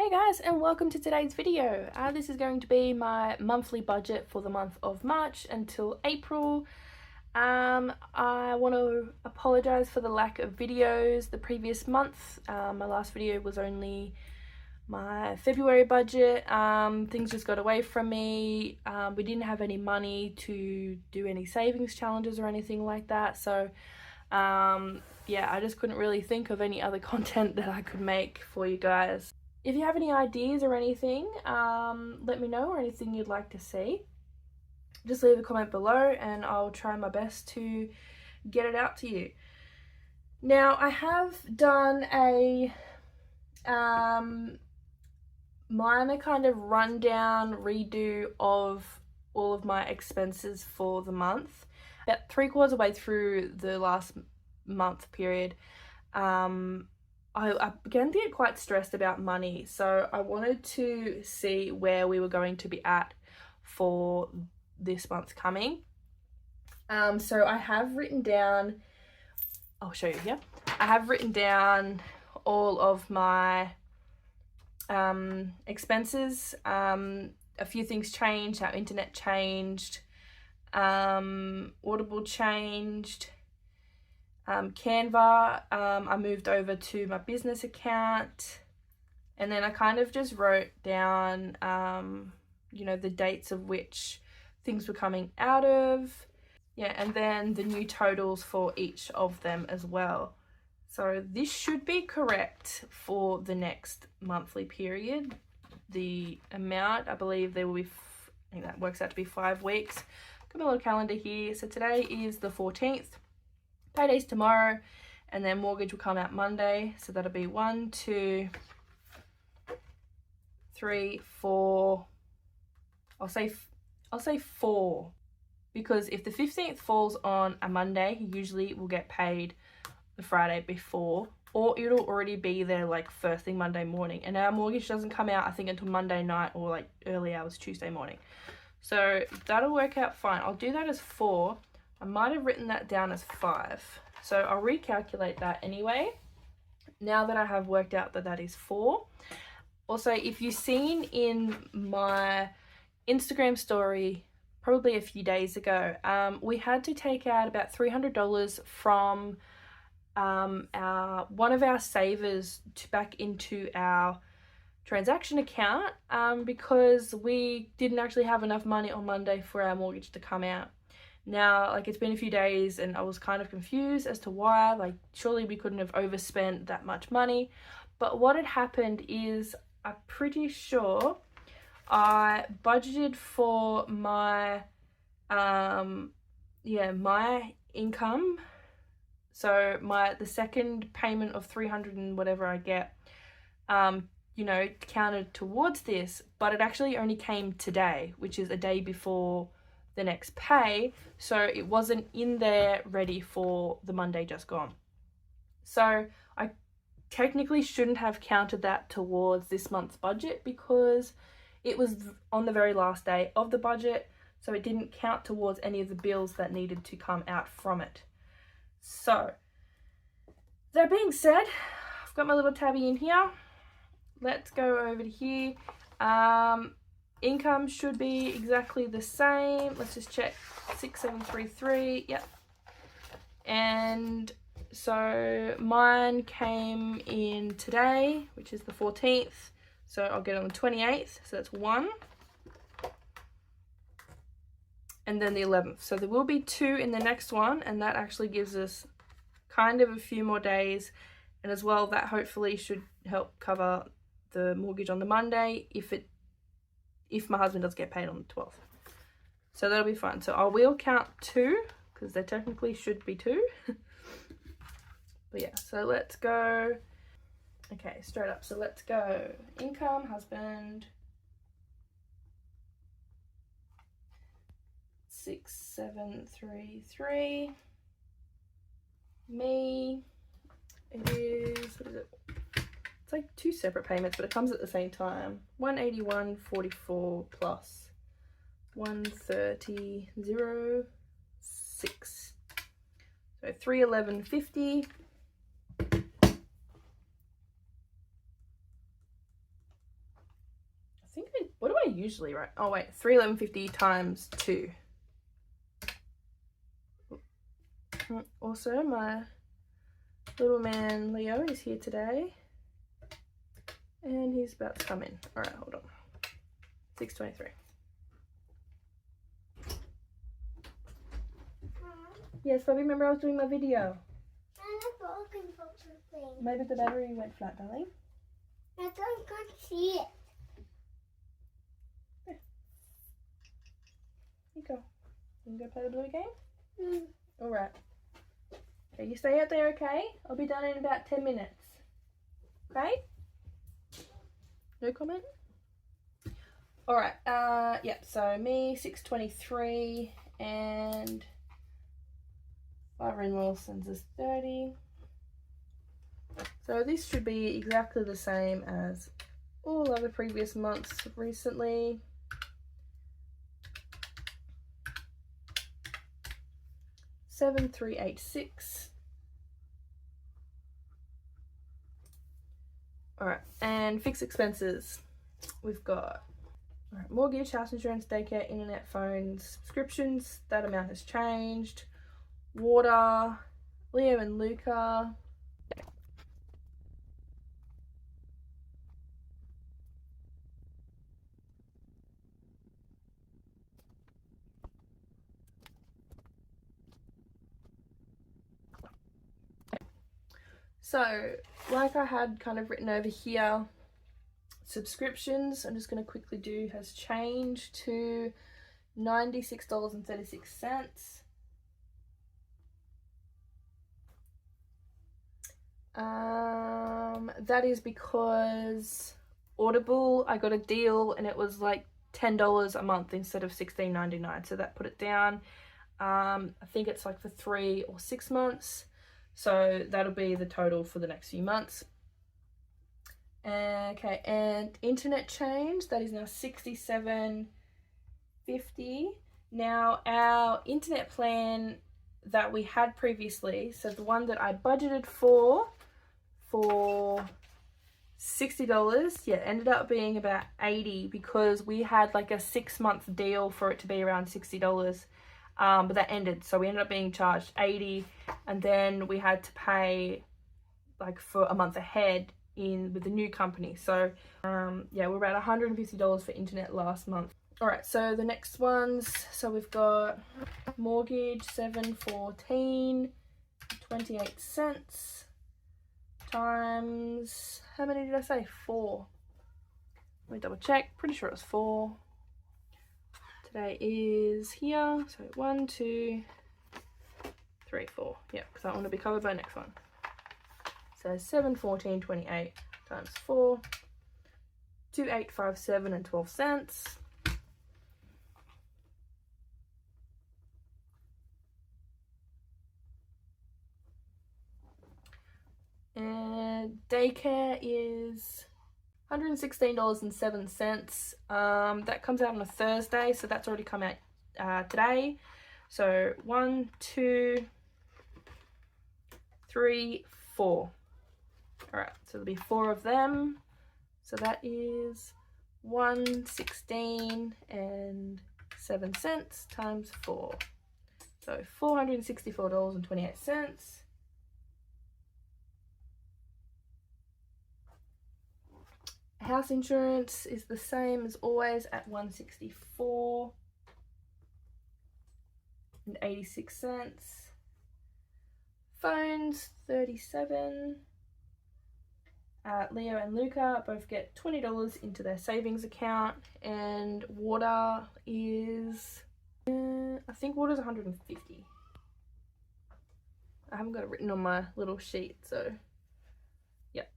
Hey guys, and welcome to today's video. This is going to be my monthly budget for the month of March until April. I want to apologize for the lack of videos the previous month. My last video was only my February budget. Things just got away from me. We didn't have any money to do any savings challenges or anything like that, so yeah, I just couldn't really think of any other content that I could make for you guys. If you have any ideas or anything, let me know, or anything you'd like to see. Just leave a comment below and I'll try my best to get it out to you. Now, I have done a minor kind of rundown, redo of all of my expenses for the month. About 3/4 of the way through the last month period, I began to get quite stressed about money, so I wanted to see where we were going to be at for this month coming. So I have written down, I'll show you here, I have written down all of my expenses. A few things changed. Our internet changed, Audible changed, Canva, I moved over to my business account, and then I kind of just wrote down, you know, the dates of which things were coming out of, yeah, and then the new totals for each of them as well. So this should be correct for the next monthly period. The amount, I believe there will be, I think that works out to be 5 weeks. Got my little calendar here. So today is the 14th. Payday's tomorrow, and then mortgage will come out Monday, so that'll be 1, 2, 3, 4. I'll say 4, because if the 15th falls on a Monday, usually we'll get paid the Friday before, or it'll already be there like first thing Monday morning, and our mortgage doesn't come out I think until Monday night or like early hours Tuesday morning, so that'll work out fine. I'll do that as 4. I might have written that down as 5, so I'll recalculate that anyway, now that I have worked out that that is 4. Also, if you've seen in my Instagram story probably a few days ago, we had to take out about $300 from one of our savers back into our transaction account, because we didn't actually have enough money on Monday for our mortgage to come out. Now, like, it's been a few days and I was kind of confused as to why, like, surely we couldn't have overspent that much money. But what had happened is, I'm pretty sure I budgeted for my, my income. So the second payment of 300 and whatever I get, you know, counted towards this, but it actually only came today, which is a day before the next pay, so it wasn't in there ready for the Monday just gone. So I technically shouldn't have counted that towards this month's budget, because it was on the very last day of the budget, so it didn't count towards any of the bills that needed to come out from it. So that being said, I've got my little tabby in here. Let's go over to here. Income should be exactly the same. Let's just check. 6733, yep. And so mine came in today, which is the 14th. So I'll get it on the 28th, so that's 1. And then the 11th. So there will be 2 in the next one, and that actually gives us kind of a few more days. And as well, that hopefully should help cover the mortgage on the Monday if my husband does get paid on the 12th. So that'll be fine. So I will count 2, because there technically should be 2. But yeah, so let's go. Okay, straight up. So let's go. Income, husband. 6733. Me. It is, what is it? It's like 2 separate payments, but it comes at the same time. 181.44 plus 130.06. So 311.50. what do I usually write? Oh wait, 311.50 times 2. Also, my little man Leo is here today, and he's about to come in. All right, hold on. 6:23. Yes, Bobby, remember I was doing my video. Maybe the battery went flat, darling. I can't see it. There you go. You can go play the blue game? Alright. Okay, you stay out there, okay? I'll be done in about 10 minutes. Okay? No comment? Alright, yep, so me, 6:23, and Byron Wilson's is 30. So this should be exactly the same as all other previous months recently. $7,386. Alright, and fixed expenses. We've got mortgage, house insurance, daycare, internet, phones, subscriptions. That amount has changed. Water, Leo and Luca. So, like I had kind of written over here, subscriptions, I'm just going to quickly do, has changed to $96.36. That is because Audible, I got a deal and it was like $10 a month instead of $16.99, so that put it down. I think it's like for 3 or 6 months, so that'll be the total for the next few months. Okay, and internet change, that is now $67.50. Now our internet plan that we had previously, so the one that I budgeted for $60, yeah, ended up being about $80 because we had like a 6-month deal for it to be around $60. But that ended, so we ended up being charged $80, and then we had to pay like for a month ahead with the new company. So yeah, we're about $150 for internet last month. All right, so the next ones, so we've got mortgage, $714.28 times, how many did I say? 4. Let me double check, pretty sure it was 4. Today is here, so 1, 2, 3, 4. Yeah, because I want to be covered by next one. So 714.28 times 4, 2,857.12. And daycare is $116.07. That comes out on a Thursday, so that's already come out today. So 1, 2, 3, 4. All right, so there'll be 4 of them. So that is $116.07 times 4. So $464.28. House insurance is the same as always at $164.86. Phones, $37. Leo and Luca both get $20 into their savings account, and water is, I think water's $150. I haven't got it written on my little sheet, so yeah.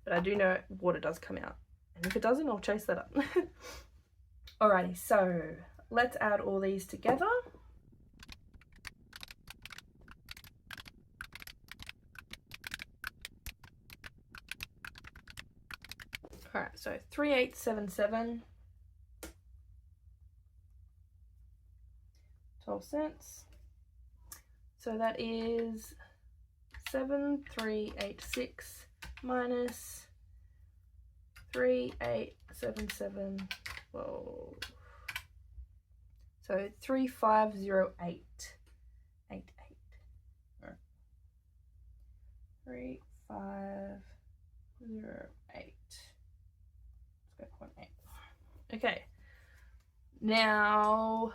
But I do know water does come out, and if it doesn't, I'll chase that up. Alrighty, so let's add all these together. Alright, so 3,877, 12 cents. So that is 7,386 minus 3877. Whoa. So 3508. 88. 3508. Let's go 0.8. Okay. Now,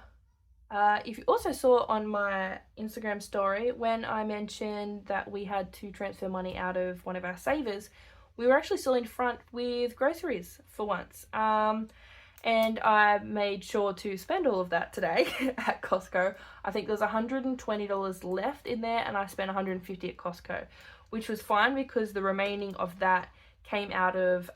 if you also saw on my Instagram story when I mentioned that we had to transfer money out of one of our savers, we were actually still in front with groceries for once. And I made sure to spend all of that today at Costco. I think there's $120 left in there, and I spent $150 at Costco, which was fine because the remaining of that came out of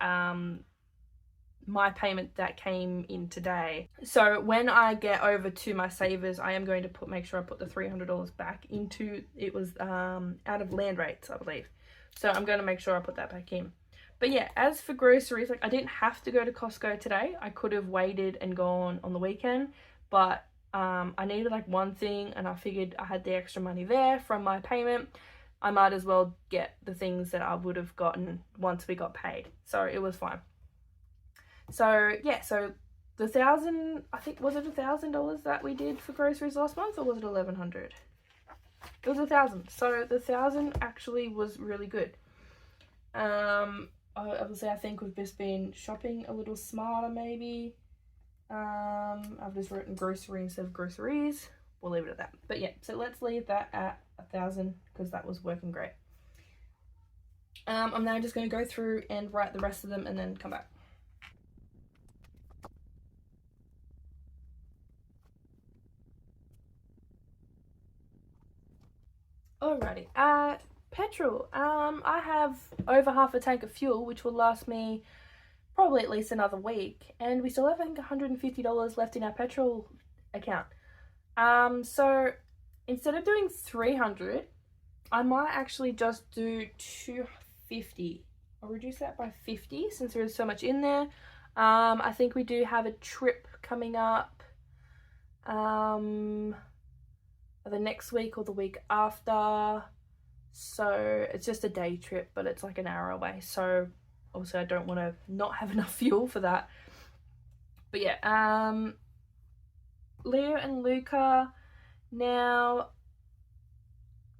my payment that came in today. So when I get over to my savers, I am going to make sure I put the $300 back into, it was out of land rates, I believe. So I'm going to make sure I put that back in. But yeah, as for groceries, like I didn't have to go to Costco today. I could have waited and gone on the weekend, but I needed like one thing, and I figured I had the extra money there from my payment. I might as well get the things that I would have gotten once we got paid. So it was fine. So yeah, so the $1,000, I think, was it $1,000 that we did for groceries last month, or was it 1,100? It was 1,000. So the 1,000 actually was really good. Obviously, I think we've just been shopping a little smarter, maybe. I've just written grocery instead of groceries. We'll leave it at that. But yeah, so let's leave that at 1,000 because that was working great. I'm now just going to go through and write the rest of them and then come back. Alrighty. Petrol. I have over half a tank of fuel, which will last me probably at least another week, and we still have, I think, $150 left in our petrol account. So instead of doing 300, I might actually just do 250. I'll reduce that by 50 since there is so much in there. I think we do have a trip coming up the next week or the week after. So it's just a day trip, but it's like an hour away. So obviously I don't want to not have enough fuel for that. But yeah, Leo and Luca. Now,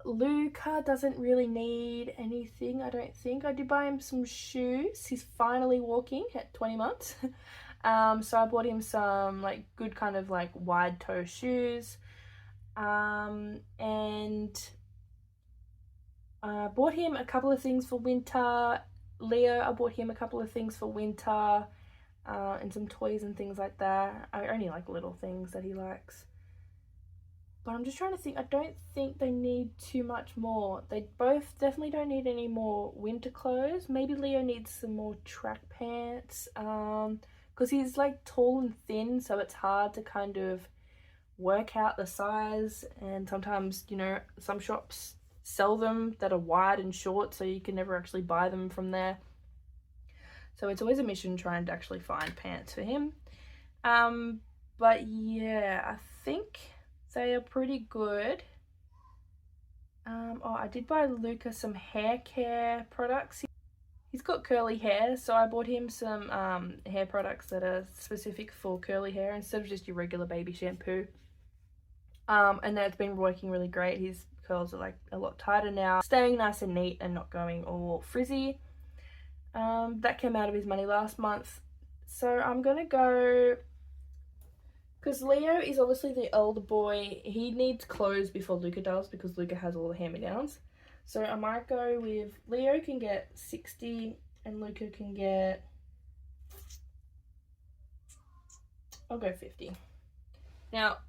Luca doesn't really need anything, I don't think. I did buy him some shoes. He's finally walking at 20 months. So I bought him some like good kind of like wide toe shoes. And I bought him a couple of things for winter. Leo, I bought him a couple of things for winter, and some toys and things like that. I only like little things that he likes. But I'm just trying to think. I don't think they need too much more. They both definitely don't need any more winter clothes. Maybe Leo needs some more track pants, because he's like tall and thin, so it's hard to kind of work out the size. And sometimes, you know, some shops sell them that are wide and short, so you can never actually buy them from there. So it's always a mission trying to actually find pants for him. But yeah, I think they are pretty good. Oh, I did buy Luca some hair care products. He's got curly hair, so I bought him some hair products that are specific for curly hair instead of just your regular baby shampoo. And that's been working really great. His curls are like a lot tighter now, staying nice and neat and not going all frizzy. That came out of his money last month. So I'm gonna go, because Leo is obviously the older boy. He needs clothes before Luca does, because Luca has all the hand-me-downs. So I might go with Leo can get 60 and Luca can get, I'll go 50. Now,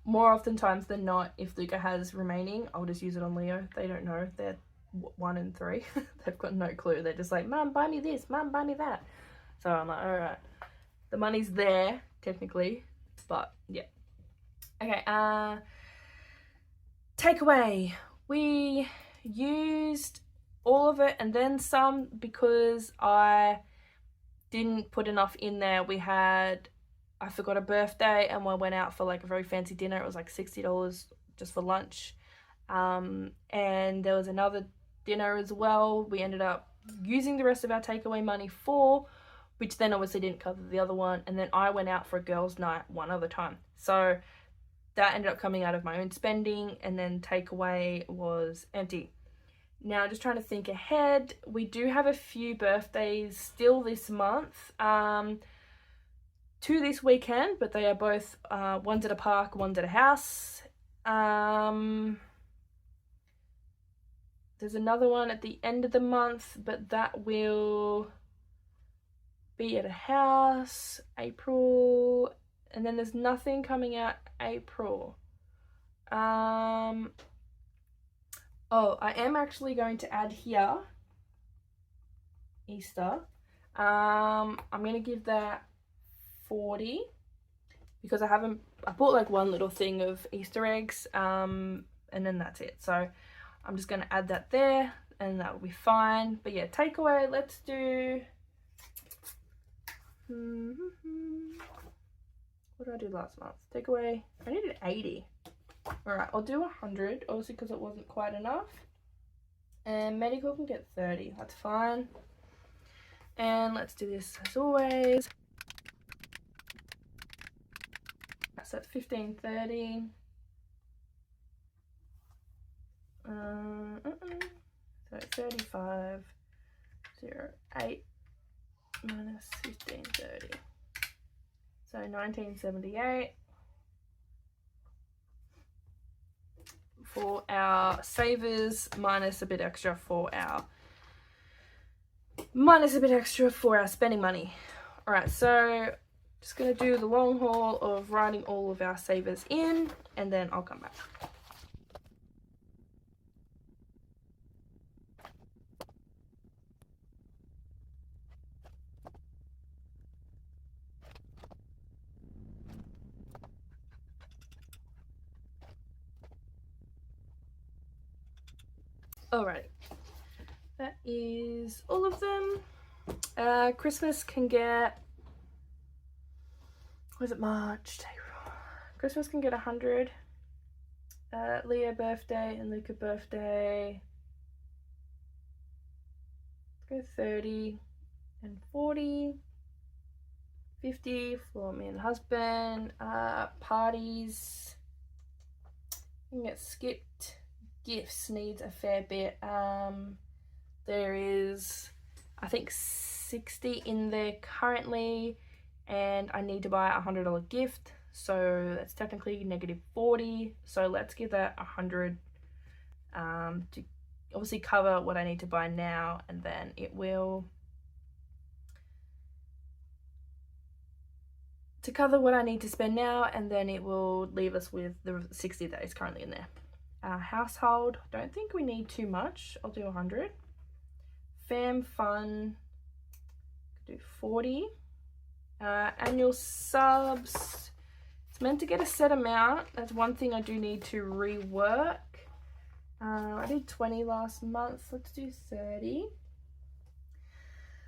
more oftentimes than not, if Luca has remaining, I'll just use it on Leo. They don't know. They're 1 and 3. They've got no clue. They're just like, Mum, buy me this. Mum, buy me that. So I'm like, all right. The money's there, technically. But, yeah. Okay, takeaway. We used all of it and then some because I didn't put enough in there. I forgot a birthday and we went out for like a very fancy dinner. It was like $60 just for lunch. And there was another dinner as well. We ended up using the rest of our takeaway money for, which then obviously didn't cover the other one. And then I went out for a girls' night one other time. So that ended up coming out of my own spending, and then takeaway was empty. Now, just trying to think ahead, we do have a few birthdays still this month. 2 this weekend, but they are both, one's at a park, one's at a house. There's another one at the end of the month, but that will be at a house, April, and then there's nothing coming out April. Oh, I am actually going to add here Easter. I'm gonna give that 40 because I bought like one little thing of Easter eggs, and then that's it. So I'm just gonna add that there and that will be fine. But yeah, takeaway, let's do what did I do last month? Takeaway, I needed 80. Alright, I'll do 100, obviously because it wasn't quite enough. And medical can get 30, that's fine. And let's do this as always. So that's 1530. So 3508 minus 1530. So 1978 for our savers, minus a bit extra for our spending money. All right, so just gonna do the long haul of writing all of our savers in, and then I'll come back. Alright, that is all of them. Christmas can get, was it March? Christmas can get 100. Leo birthday and Luca birthday, let's go 30 and 40. 50 for me and husband. Parties can get skipped. Gifts needs a fair bit. There is, I think, 60 in there currently, and I need to buy a $100 gift, so that's technically negative 40. So let's give that 100 to obviously cover what I need to buy now, and then it will cover what I need to spend now, and then it will leave us with the 60 that is currently in there. Household, don't think we need too much. I'll do 100. Fam fun, do 40. Annual subs, it's meant to get a set amount. That's one thing I do need to rework. I did 20 last month. Let's do 30.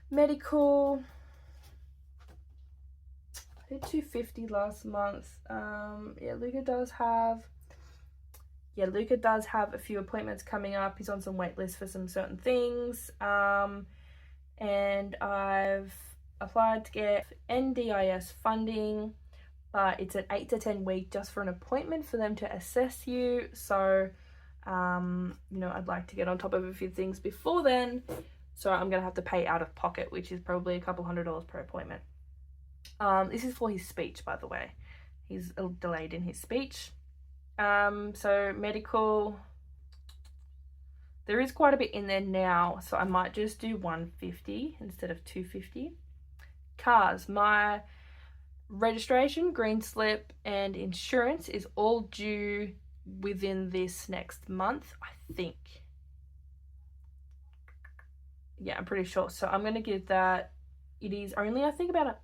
Medical, I did 250 last month. Yeah, Luca does have a few appointments coming up. He's on some wait lists for some certain things. And I've applied to get NDIS funding, but it's an 8 to 10 week just for an appointment for them to assess you. So, I'd like to get on top of a few things before then. So I'm going to have to pay out of pocket, which is probably a couple $100 per appointment. This is for his speech, by the way. He's delayed in his speech. So medical, there is quite a bit in there now, so I might just do 150 instead of 250. Cars, my registration, green slip, and insurance is all due within this next month, I think. Yeah, I'm pretty sure. So I'm going to give that, it is only, I think, about a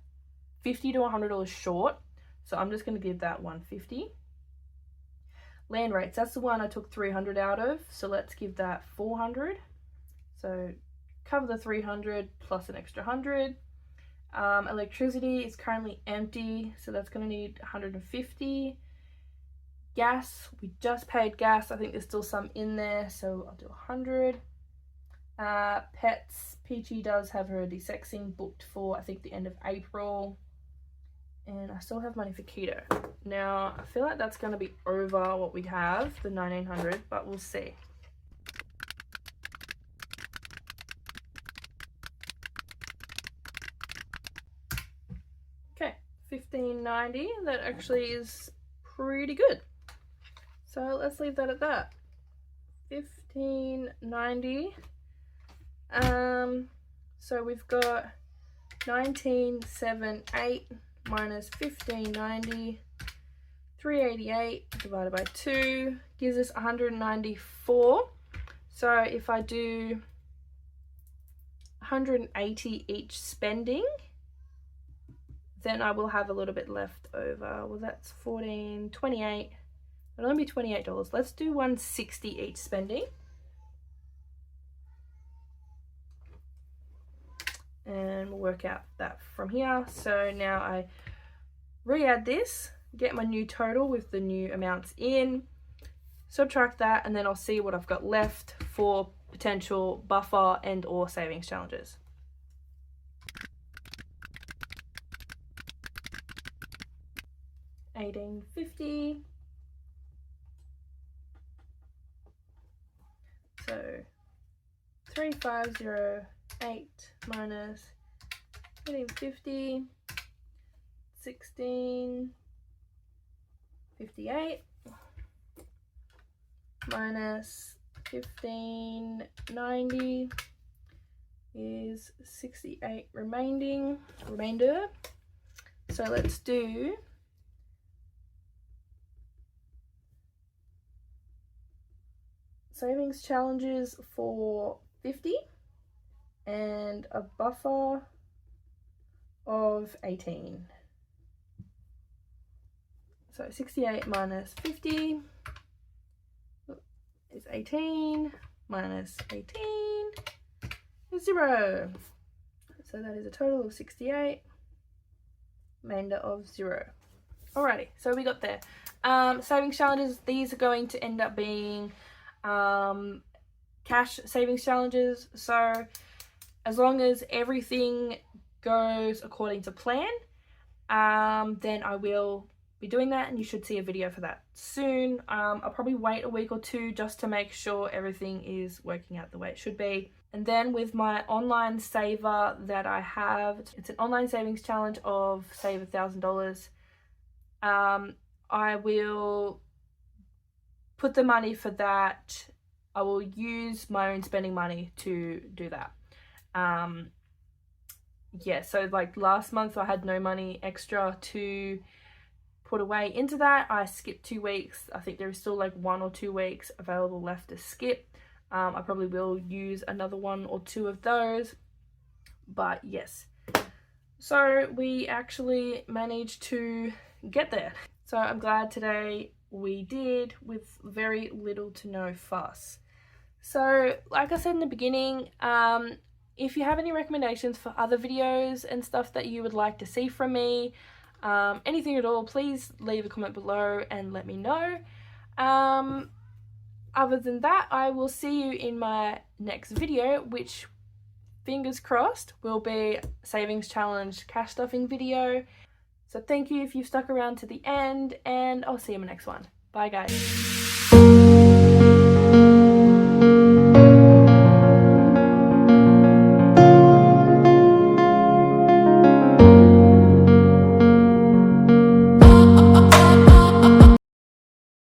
$50 to $100 short. So I'm just going to give that 150. Land rates, that's the one I took 300 out of, so let's give that 400. So cover the 300 plus an extra 100. Electricity is currently empty, so that's going to need 150. Gas, we just paid gas. I think there's still some in there, so I'll do 100. Pets, Peachy does have her desexing booked for I think the end of April. And I still have money for keto. Now, I feel like that's going to be over what we have, the 1900, but we'll see. Okay, 1590. That actually is pretty good. So let's leave that at that. 1590. So we've got 1978 minus 1590, 388 divided by 2 gives us 194. So if I do 180 each spending, then I will have a little bit left over. Well, that's 14, 28. It'll only be $28. Let's do 160 each spending. And we'll work out that from here. So now I re-add this, get my new total with the new amounts in, subtract that, and then I'll see what I've got left for potential buffer and or savings challenges. $18.50. So 3508 minus 18.50, 16.58 minus 15.90 is 68 remainder. So let's do savings challenges for 50 and a buffer of 18. So 68 minus 50 is 18, minus 18 is 0. So that is a total of 68, remainder of 0. Alrighty, so we got there. Savings challenges, these are going to end up being cash savings challenges. So as long as everything goes according to plan, then I will be doing that, and you should see a video for that soon. I'll probably wait a week or two just to make sure everything is working out the way it should be. And then with my online saver that I have, it's an online savings challenge of save $1,000. I will put the money for that. I will use my own spending money to do that. Yeah, so like last month I had no money extra to put away into that. I skipped 2 weeks. I think there is still like 1 or 2 weeks available left to skip. I probably will use another 1 or 2 of those, but yes. So we actually managed to get there. So I'm glad today we did, with very little to no fuss. So like I said in the beginning, if you have any recommendations for other videos and stuff that you would like to see from me, anything at all, please leave a comment below and let me know. Other than that, I will see you in my next video, which, fingers crossed, will be savings challenge cash stuffing video. So thank you if you've stuck around to the end, and I'll see you in my next one. Bye guys.